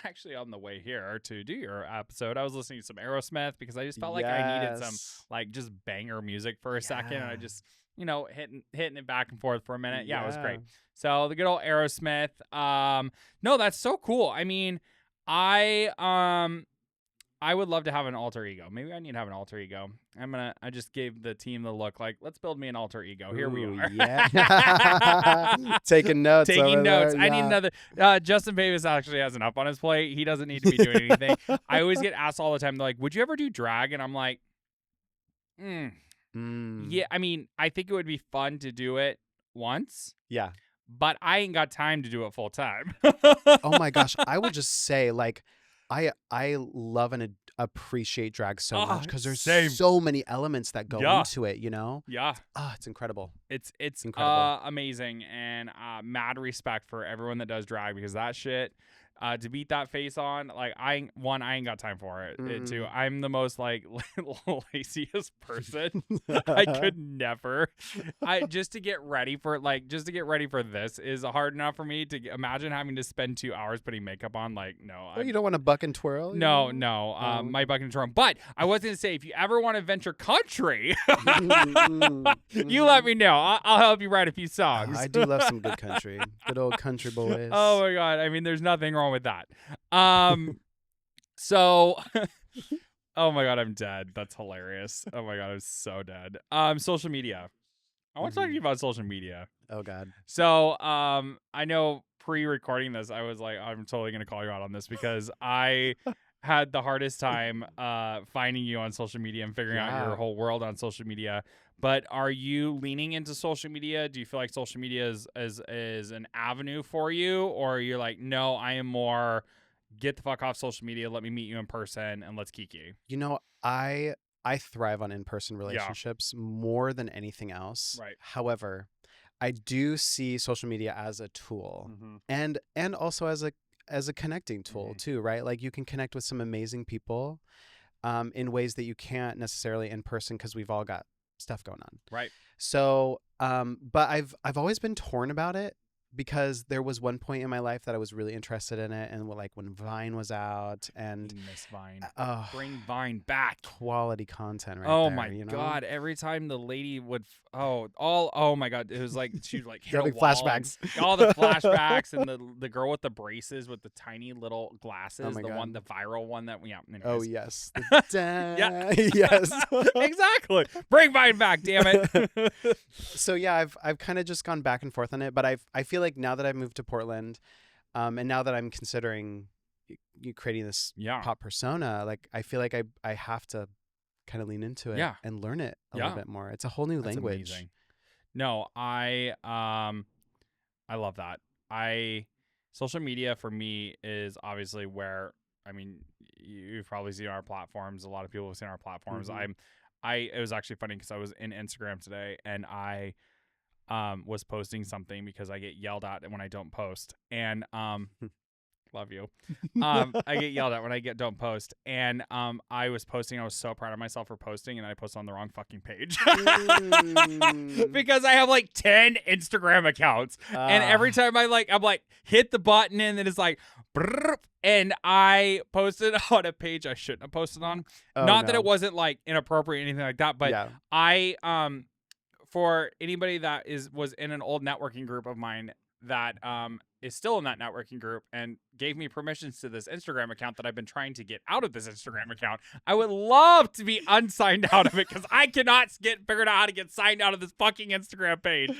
actually on the way here to do your episode. I was listening to some Aerosmith because I just felt like I needed some like just banger music for a second, and I just hitting it back and forth for a minute. Yeah, it was great. So the good old Aerosmith. No, that's so cool. I mean, I would love to have an alter ego. Maybe I need to have an alter ego. I just gave the team the look like, let's build me an alter ego. Here we are. Yeah. Taking notes. Taking notes. There, I need another. Justin Pavis actually has enough on his plate. He doesn't need to be doing anything. I always get asked all the time, they're like, would you ever do drag? And I'm like, yeah. I mean, I think it would be fun to do it once. Yeah. But I ain't got time to do it full time. Oh my gosh. I would just say like, I love and appreciate drag so much because there's so many elements that go into it, you know? Yeah. It's incredible. It's incredible. Amazing, and mad respect for everyone that does drag, because that shit, to beat that face on, like I ain't got time for it. Two, I'm the most like laziest person. I could never. Just to get ready for this is hard enough for me to imagine having to spend 2 hours putting makeup on. Like, no. You don't want to buck and twirl? No. My buck and twirl. But I was gonna say, if you ever want to venture country, you let me know. I'll help you write a few songs. I do love some good country. Good old country boys. Oh my god. I mean, there's nothing wrong with that. So oh my god, I'm dead. That's hilarious. Oh my god, I'm so dead. Social media. I want to talk to you about social media. Oh god. So I know pre-recording this, I was like, I'm totally gonna call you out on this because I had the hardest time finding you on social media and figuring out your whole world on social media. But are you leaning into social media? Do you feel like social media is an avenue for you? Or are you like, no, I am more get the fuck off social media, let me meet you in person, and let's kiki? You know, I thrive on in-person relationships more than anything else. Right. However, I do see social media as a tool and also as a connecting tool too, right? Like you can connect with some amazing people in ways that you can't necessarily in person because we've all got stuff going on. Right. So, but I've always been torn about it because there was one point in my life that I was really interested in it, and like when Vine was out, and miss Vine. Bring Vine back. Quality content, right? Oh there, my god! Every time the lady would, oh my god, it was like she would like hit a wall flashbacks, all the flashbacks, and the girl with the braces with the tiny little glasses, the viral one that anyways. Oh yes, yeah, yes, exactly. Bring Vine back, damn it. So yeah, I've kind of just gone back and forth on it, but I feel like now that I've moved to Portland, and now that I'm considering you creating this pop persona, like I feel like I have to kind of lean into it and learn it a little bit more. It's a whole new language. Amazing. No, I love that. Social media for me is obviously where, I mean, you've probably seen our platforms. A lot of people have seen our platforms. It was actually funny because I was in Instagram today and I was posting something because I get yelled at when I don't post, and love you. I get yelled at when I don't post, and I was posting. I was so proud of myself for posting, and I posted on the wrong fucking page because I have like 10 Instagram accounts, and every time I'm like hit the button, and then it's like, brrr, and I posted on a page I shouldn't have posted on. Not that it wasn't like inappropriate or anything like that, but I for anybody that was in an old networking group of mine, that is still in that networking group and gave me permissions to this Instagram account that I've been trying to get out of this Instagram account. I would love to be unsigned out of it because I cannot get figured out how to get signed out of this fucking Instagram page.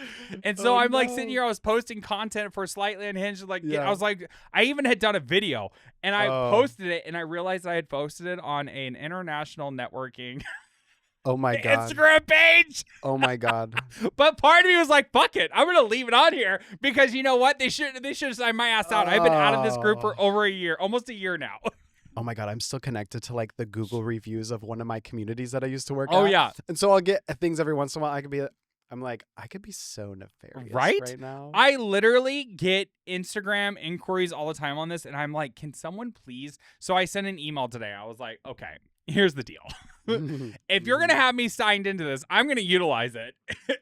And so I'm like sitting here, I was posting content for Slightly Unhinged. Like, I was like, I even had done a video and I posted it and I realized I had posted it on an international networking Oh my God. Instagram page. Oh my God. But part of me was like, fuck it. I'm going to leave it on here because you know what? They should have signed my ass out. I've been out of this group for over a year, almost a year now. Oh my God. I'm still connected to like the Google reviews of one of my communities that I used to work at. Oh yeah. And so I'll get things every once in a while. I could be so nefarious right now. I literally get Instagram inquiries all the time on this. And I'm like, can someone please? So I sent an email today. I was like, okay, here's the deal. If you're going to have me signed into this, I'm going to utilize it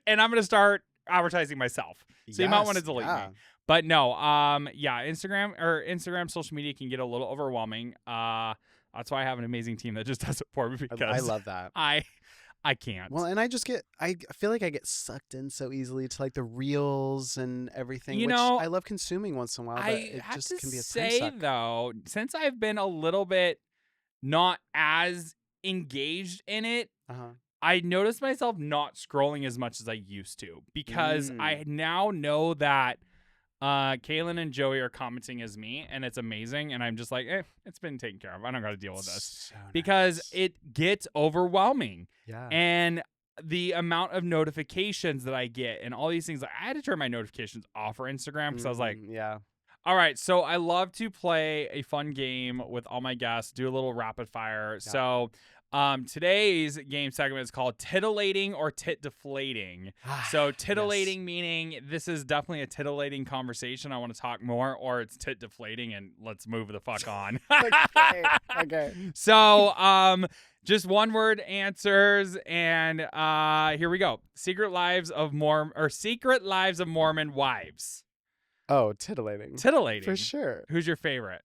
and I'm going to start advertising myself. So you might want to delete me. But no, Instagram social media can get a little overwhelming. That's why I have an amazing team that just does it for me because I love that. I can't. Well, and I feel like I get sucked in so easily to like the reels and everything, which I love consuming once in a while, but it just can be a time suck. Though, since I've been a little bit not as engaged in it, I noticed myself not scrolling as much as I used to because I now know that Kaylin and Joey are commenting as me, and it's amazing. And I'm just like, it's been taken care of. I don't got to deal with this because it gets overwhelming. Yeah. And the amount of notifications that I get and all these things, like, I had to turn my notifications off for Instagram because I was like, all right, so I love to play a fun game with all my guests, do a little rapid fire. Yeah. So today's game segment is called Titillating or Tit Deflating. So titillating meaning this is definitely a titillating conversation. I want to talk more, or it's tit deflating and let's move the fuck on. Okay. So just one word answers, and here we go. Secret Lives of Mormon Wives. Oh, titillating. Titillating. For sure. Who's your favorite?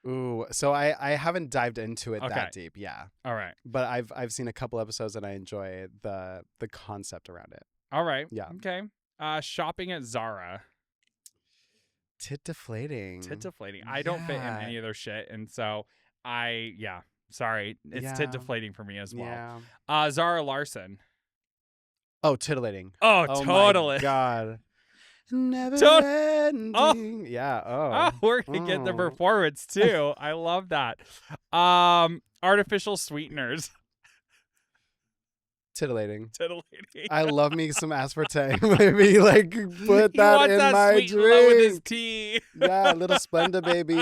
Ooh, so I haven't dived into it that deep, All right. But I've seen a couple episodes and I enjoy the concept around it. All right. Yeah. Okay. Shopping at Zara. Tit deflating. I don't fit in any of their shit, and so sorry, it's tit deflating for me as well. Yeah. Zara Larson. Oh, titillating. Oh, totally. My God. Never ending. Yeah. Oh, we're gonna get the performance too. I love that. Artificial sweeteners. Titillating. I love me some aspartame. Maybe like put that in my drink. With his tea. Yeah, a little Splenda baby.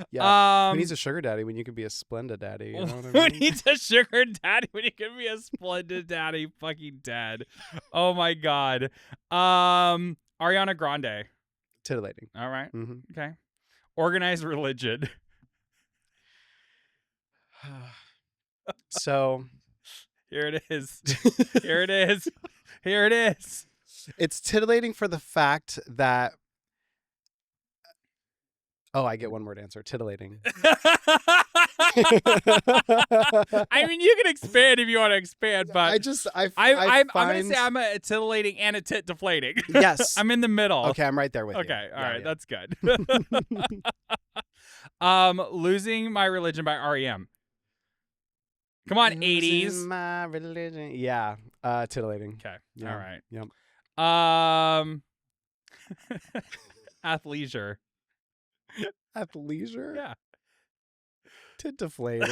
Yeah. Who needs a sugar daddy when you can be a Splenda daddy? You know what I mean? Who needs a sugar daddy when you can be a Splenda daddy? Fucking dead. Oh my God. Ariana Grande. Titillating. All right. Mm-hmm. Okay. Organized religion. So here it is. Here it is. Here it is. It's titillating for the fact that I get one word answer. Titillating. I mean, you can expand if you want to expand, but I'm going to say I'm a titillating and a tit deflating. Yes. I'm in the middle. Okay, I'm right there with you. Okay, all right, that's good. Losing My Religion by REM. Come on, 80s. My religion. Yeah. Titillating. Okay. Yeah. All right. Yep. Athleisure. Athleisure? Yeah. Tit deflating.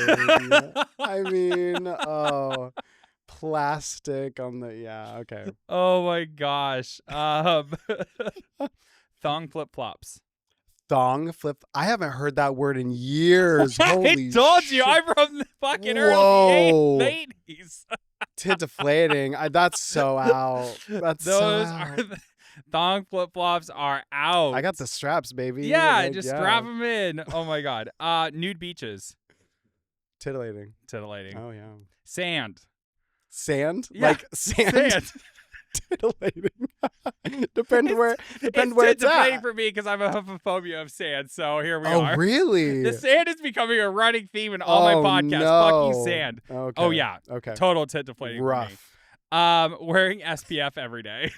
I mean, plastic on the okay. Oh my gosh. Thong flip-flops. Thong flip. I haven't heard that word in years. Holy I told shit. you, I'm from the fucking early 80s. Tit deflating. That's so out. That's those so are out. Thong flip-flops are out. I got the straps, baby. Yeah, just strap them in. Oh my God. Nude beaches. Titillating. Oh yeah. Sand. Yeah. Like sand. Titillating. Depend where it's titillating at. for me because I'm a hophophobia of sand. So here we are. Oh really? The sand is becoming a running theme in all my podcasts. No. Fuck you, sand. Okay. Oh yeah. Okay. Total tit deflating. Rough. For me. Wearing SPF every day.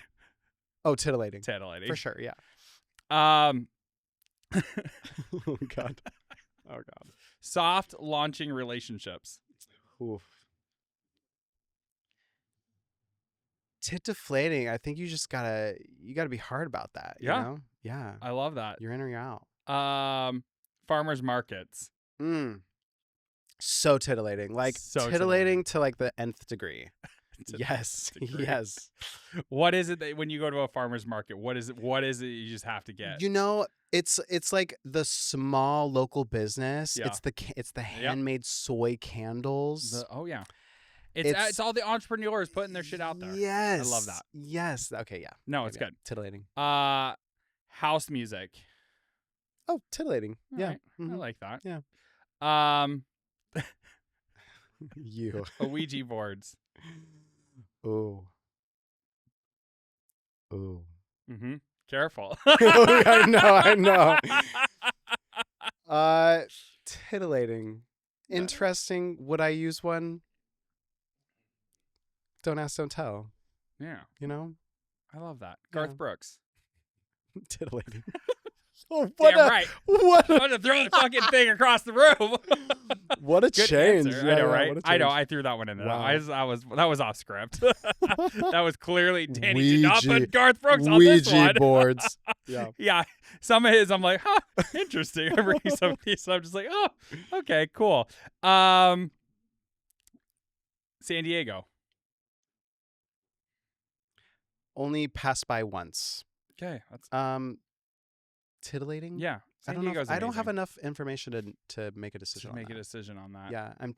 Oh, titillating. Titillating. For sure. Yeah. Um, Oh God. Oh God. soft launching relationships. Oof. Tit deflating. I think you gotta be hard about that. Yeah. You know? Yeah. I love that. You're in or you're out. Farmers markets. So titillating. Like So titillating to like the nth degree. To Yes. the nth degree. Yes. What is it that when you go to a farmer's market, what is it you just have to get? You know, it's like the small local business. Yeah. It's the handmade soy candles. Oh yeah. It's all the entrepreneurs putting their shit out there. Yes. I love that. Yes. Okay, yeah. No, it's good. Titillating. House music. Oh, titillating. All yeah. right. I like that. Yeah. You. Ouija boards. Ooh. Ooh. Mm-hmm. Careful. I know. Titillating. Interesting. Would I use one? Don't ask, don't tell. Yeah. You know? I love that. Garth Brooks. Titillating. Oh, Damn right. What I'm gonna throw the fucking thing across the room. What a Good change. answer. Yeah, I know, yeah, right? what a I know. change. I threw that one in there. Wow. That was off script. That was clearly Danny did not Ouija- put Garth Brooks on this Ouija one. boards. Yeah. Yeah. Some of his, I'm like, huh, interesting. I'm reading some of these, so I'm just like, oh, okay, cool. San Diego. Only passed by once. Okay. That's Titillating? yeah. San I don't know. Diego's I don't have amazing. enough information to make a decision to on make a that. decision on that. Yeah, I'm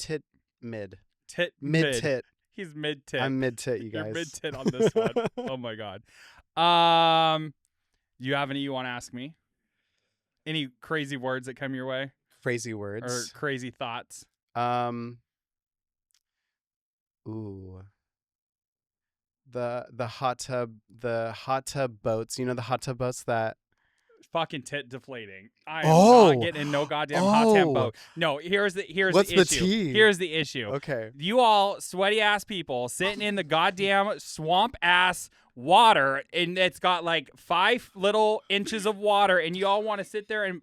mid. Tit Mid tit. He's mid tit. I'm mid tit, you guys. You're mid tit on this one. Oh my god. Do you have any you want to ask me? Any crazy words that come your way Crazy or words. crazy thoughts? Ooh. The hot tub boats. You know the hot tub boats that Fucking tit deflating. I am not getting in no goddamn hot tub Oh. boat. No, here's What's the the issue. tea? Here's the issue. Okay. You all sweaty ass people sitting in the goddamn swamp ass water, and it's got like 5 little inches of water, and you all want to sit there and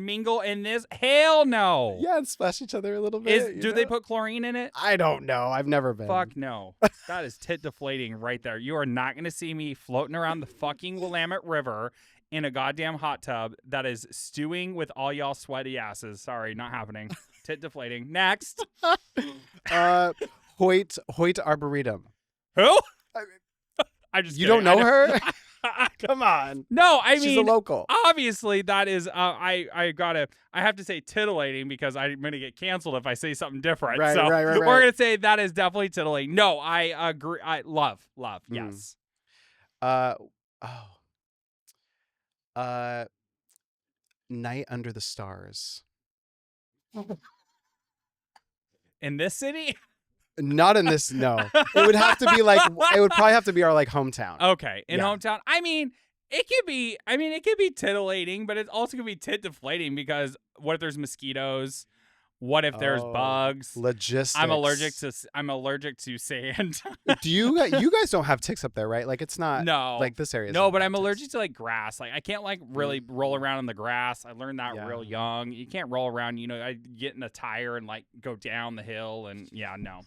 mingle in this? Hell no. Yeah, and splash each other a little bit. Do they put chlorine in it? I don't know. I've never been. Fuck no. That is tit deflating right there. You are not going to see me floating around the fucking Willamina River in a goddamn hot tub that is stewing with all y'all sweaty asses. Sorry, not happening. Tit deflating. Next. Hoyt Arboretum. Who? I just You kidding. don't know I her? Come on. No, I She's mean a local. obviously that is I have to say tittillating because I'm gonna get canceled if I say something different. Right, so right. we're gonna say that is definitely titillating. No, I agree. I love. Yes. Night Under the Stars. In this city? Not in this. No, it would have to be like. It would probably have to be our like hometown. Okay, in Yeah. hometown. I mean, it could be. I mean, it could be titillating, but it's also gonna be tit deflating because what if there's mosquitoes? What if there's Oh, bugs? Logistics. I'm allergic to sand. Do you guys don't have ticks up there, right? Like it's not. No. Like this area. No, but I'm allergic to like grass. Like I can't like really roll around in the grass. I learned that Yeah. real young. You can't roll around. You know, I get in a tire and like go down the hill, and yeah, no.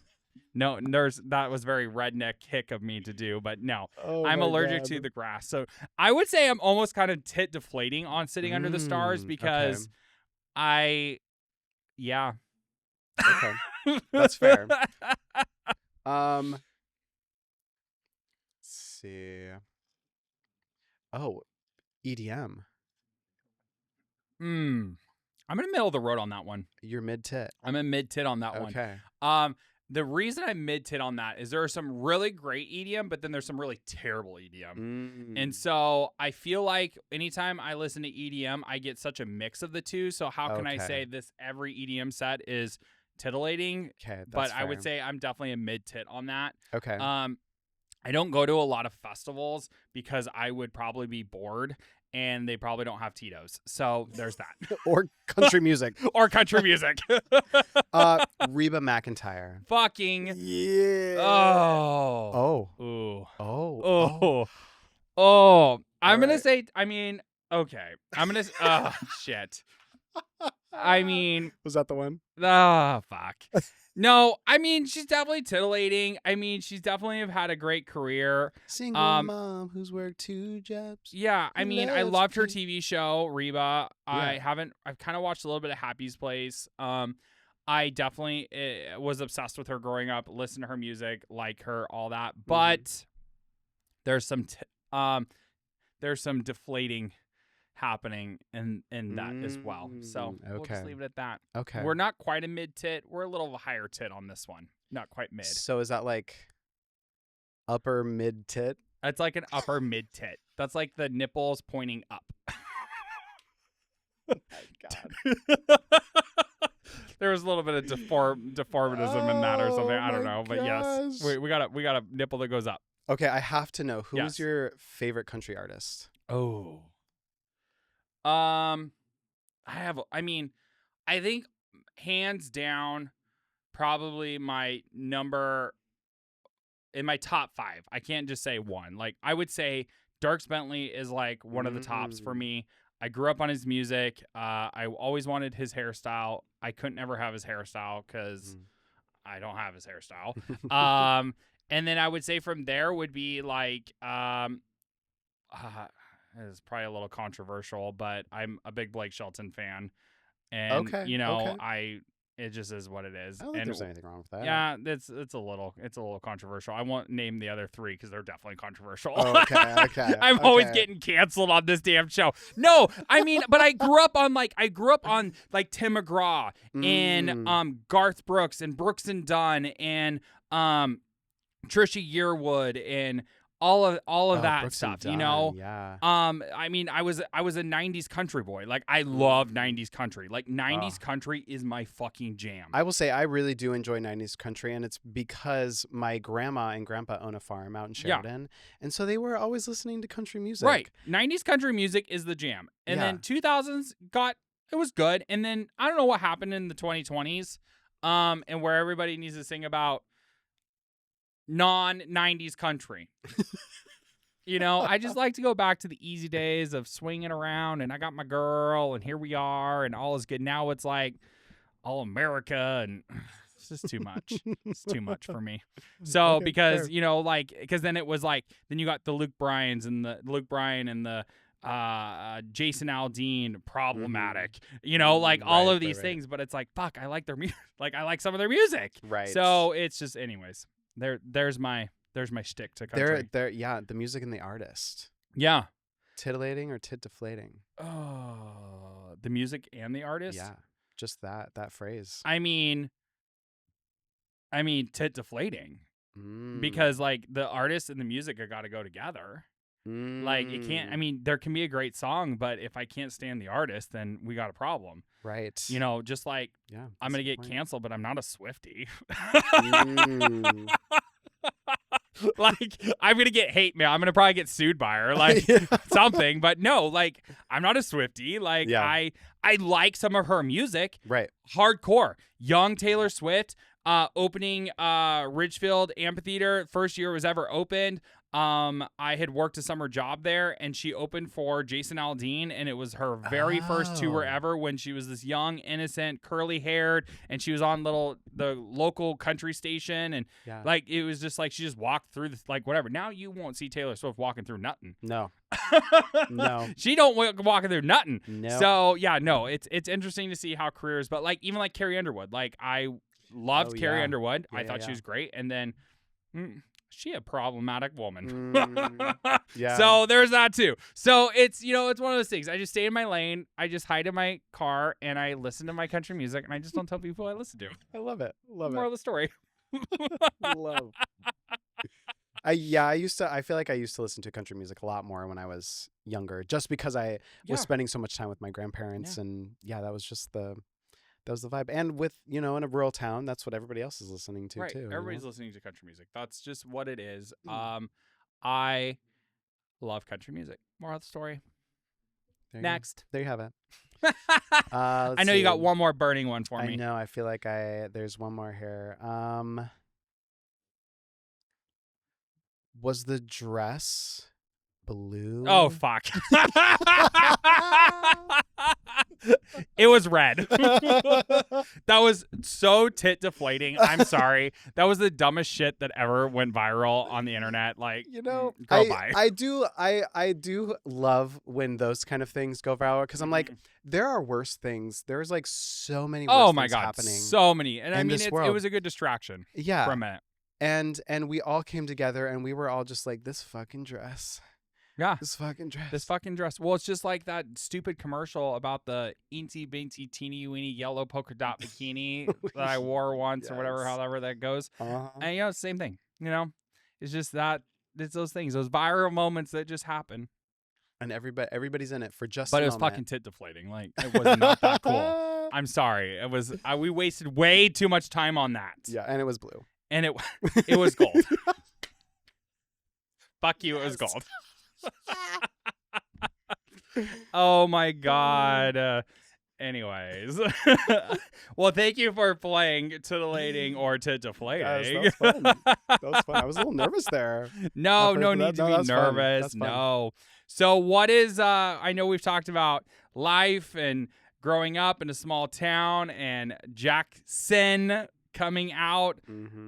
That was very redneck hick of me to do, but no, Oh I'm my allergic God. to the grass. So I would say I'm almost kind of tit deflating on sitting under the stars because yeah. Okay. That's fair. Let's see. Oh, EDM. I'm in the middle of the road on that one. You're mid tit. I'm in mid tit on that one. Okay. The reason I'm mid tit on that is there are some really great EDM, but then there's some really terrible EDM. And so I feel like anytime I listen to EDM, I get such a mix of the two. So how can I Okay. say this every EDM set is titillating? Okay. But I would say I'm definitely a mid tit on that. Okay. I don't go to a lot of festivals because I would probably be bored. And they probably don't have Tito's. So there's that. Or country music. Or country music. Reba McEntire. Fucking. Yeah. Oh. Oh. Ooh. Oh. Oh. I'm going to Alright. say, I mean, Okay. I'm gonna. Oh shit. I mean, Was that the one? oh fuck. No, I mean she's definitely titillating. I mean she's definitely have had a great career. Single mom who's worked 2 jobs. Yeah, I Who mean I loves loved her cake. TV show Reba. Yeah. I've kind of watched a little bit of Happy's Place. I definitely was obsessed with her growing up. Listened to her music, like her, all that. But there's some there's some deflating happening in that as well. So we'll just leave it at that. Okay. We're not quite a mid tit. We're a little of a higher tit on this one. Not quite mid. So is that like upper mid tit? That's like an upper mid tit. That's like the nipples pointing up. God. There was a little bit of deformism in that or something. I don't know, but yes, we got a nipple that goes up. Okay, I have to know, who's Yes. your favorite country artist? Oh. I think hands down, probably my number in my top 5. I can't just say one. Like I would say Dierks Bentley is like one of the tops for me. I grew up on his music. I always wanted his hairstyle. I couldn't ever have his hairstyle because I don't have his hairstyle. And then I would say from there would be like, it's probably a little controversial, but I'm a big Blake Shelton fan. And, it just is what it is. I don't think there's anything wrong with that. Yeah, it's a little controversial. I won't name the other 3 because they're definitely controversial. Oh, okay. I'm always getting canceled on this damn show. No, I mean, but I grew up on like Tim McGraw and Garth Brooks and Brooks and Dunn and Trisha Yearwood and all of that Brooks stuff, and you know? Dunn, yeah. I mean, I was a 90s country boy. Like I love 90s country. Like 90s country is my fucking jam. I will say I really do enjoy 90s country, and it's because my grandma and grandpa own a farm out in Sheridan, and so they were always listening to country music. Right. 90s country music is the jam. And then 2000s it was good. And then I don't know what happened in the 2020s and where everybody needs to sing about non-90s country. You know, I just like to go back to the easy days of swinging around and I got my girl and here we are and all is good. Now it's like all America and it's just too much. It's too much for me. So because, fair. You know, like, because then it was like, then you got the Luke Bryan and the Jason Aldean problematic, you know, like all of these things, but it's like, fuck, I like their music. Like I like some of their music. Right. So it's just, anyways, there's my shtick to country. The music and the artist. Yeah. Titillating or tit deflating? Oh, the music and the artist? Yeah. Just that phrase. I mean tit deflating. Because like the artist and the music have got to go together. Like it can't, I mean, there can be a great song, but if I can't stand the artist, then we got a problem. Right. You know, just like I'm going to get canceled, but I'm not a Swiftie. Like I'm going to get hate mail. I'm going to probably get sued by her, like something, but no, like I'm not a Swiftie. Like I like some of her music. Right. Hardcore. Young Taylor Swift, opening Ridgefield Amphitheater, first year it was ever opened. I had worked a summer job there and she opened for Jason Aldean and it was her very first tour ever when she was this young, innocent, curly haired and she was on the local country station and like it was just like she just walked through this, like whatever. Now you won't see Taylor Swift walking through nothing. No. No. She don't walking through nothing. No. So yeah, no, it's interesting to see how careers, but like even like Carrie Underwood, like I loved Carrie Underwood. I thought she was great and then she a problematic woman. So there's that too. So it's, you know, it's one of those things. I just stay in my lane. I just hide in my car and I listen to my country music and I just don't tell people I listen to. I love it. More of the story. Love. I feel like I used to listen to country music a lot more when I was younger, just because I was spending so much time with my grandparents and that was just the vibe. And with, you know, in a rural town, that's what everybody else is listening to too. Everybody's listening to country music. That's just what it is. I love country music. More of the story. Next. There you have it. I know you got one more burning one for me. I know. I feel like there's one more here. Was the dress blue. Oh, fuck. It was red. That was so tit deflating. I'm sorry. That was the dumbest shit that ever went viral on the internet. Like, girl, bye. I do love when those kind of things go viral, because I'm like, there are worse things. There's like so many worse things happening. So many. And I mean, it was a good distraction yeah. for a minute. And we all came together and we were all just like, this fucking dress. Yeah. This fucking dress. Well, it's just like that stupid commercial about the eensy bincy teeny weeny yellow polka dot bikini that I wore once or whatever, however that goes. And same thing. It's just that it's those things, those viral moments that just happen. And everybody's in it for just. But it was fucking tit deflating. Like, it was not that cool. I'm sorry. It was. We wasted way too much time on that. Yeah, and it was blue. And it was gold. Fuck you. It was gold. Oh my God. Anyways. Well, thank you for playing titillating or tit deflating. That was fun. That was fun. I was a little nervous there. No need to be nervous. No. So what is I know we've talked about life and growing up in a small town and Jaxsin coming out.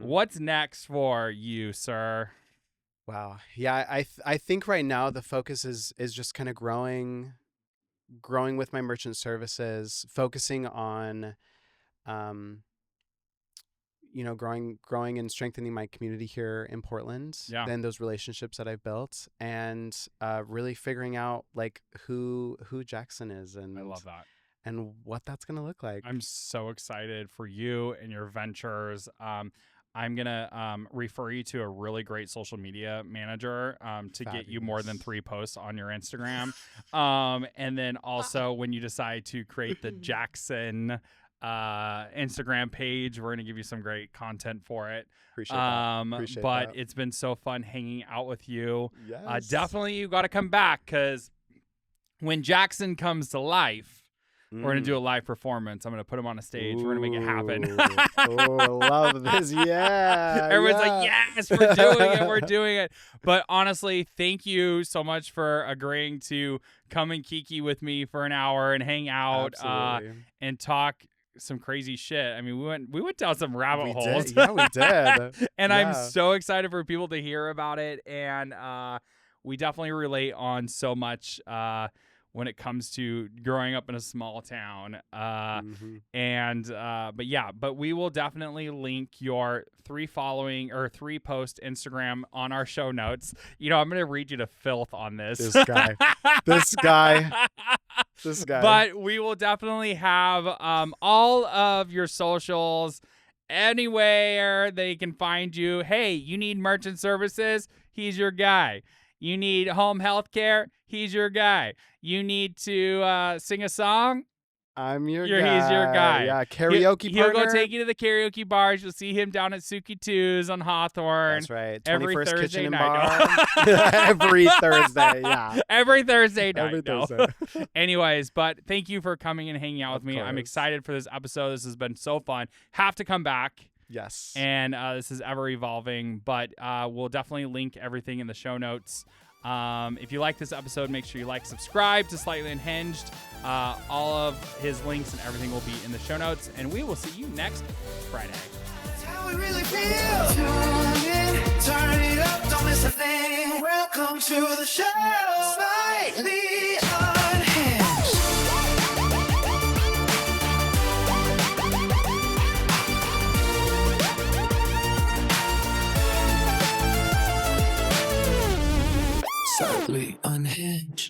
What's next for you, sir? Wow. Yeah, I think right now the focus is just kind of growing with my merchant services, focusing on growing and strengthening my community here in Portland, then those relationships that I've built, and really figuring out like who Jaxsin is, and I love that. And what that's going to look like. I'm so excited for you and your ventures. I'm going to refer you to a really great social media manager to get you more than 3 posts on your Instagram. And then also when you decide to create the Jaxsin Instagram page, we're going to give you some great content for it. Appreciate that. It's been so fun hanging out with you. Yes. Definitely you got to come back, because when Jaxsin comes to life, we're going to do a live performance. I'm going to put him on a stage. We're going to make it happen. I love this. Yeah. Everyone's like, yes, we're doing it. We're doing it. But honestly, thank you so much for agreeing to come and kiki with me for an hour and hang out and talk some crazy shit. I mean, we went down some rabbit holes. Yeah, we did. And I'm so excited for people to hear about it. And we definitely relate on so much when it comes to growing up in a small town. But we will definitely link your 3 post Instagram on our show notes. I'm going to read you to filth on this. This guy. But we will definitely have all of your socials, anywhere they can find you. Hey, you need merchant services? He's your guy. You need home health care? He's your guy. You need to sing a song? I'm your guy. He's your guy. Yeah, karaoke He'll partner. go take you to the karaoke bars. You'll see him down at Suki 2's on Hawthorne. That's right. 21st every Thursday Kitchen and night. Bar. Every Thursday, yeah. Every Thursday night. Every Thursday. Anyways, but thank you for coming and hanging out with me. I'm excited for this episode. This has been so fun. Have to come back. Yes. And this is ever evolving, but we'll definitely link everything in the show notes. If you like this episode, make sure you subscribe to Slightly Unhinged. All of his links and everything will be in the show notes, and we will see you next Friday. That's how we really feel. Turn it up, don't miss a thing. Welcome to the show, Slightly Unhinged. Slightly Unhinged.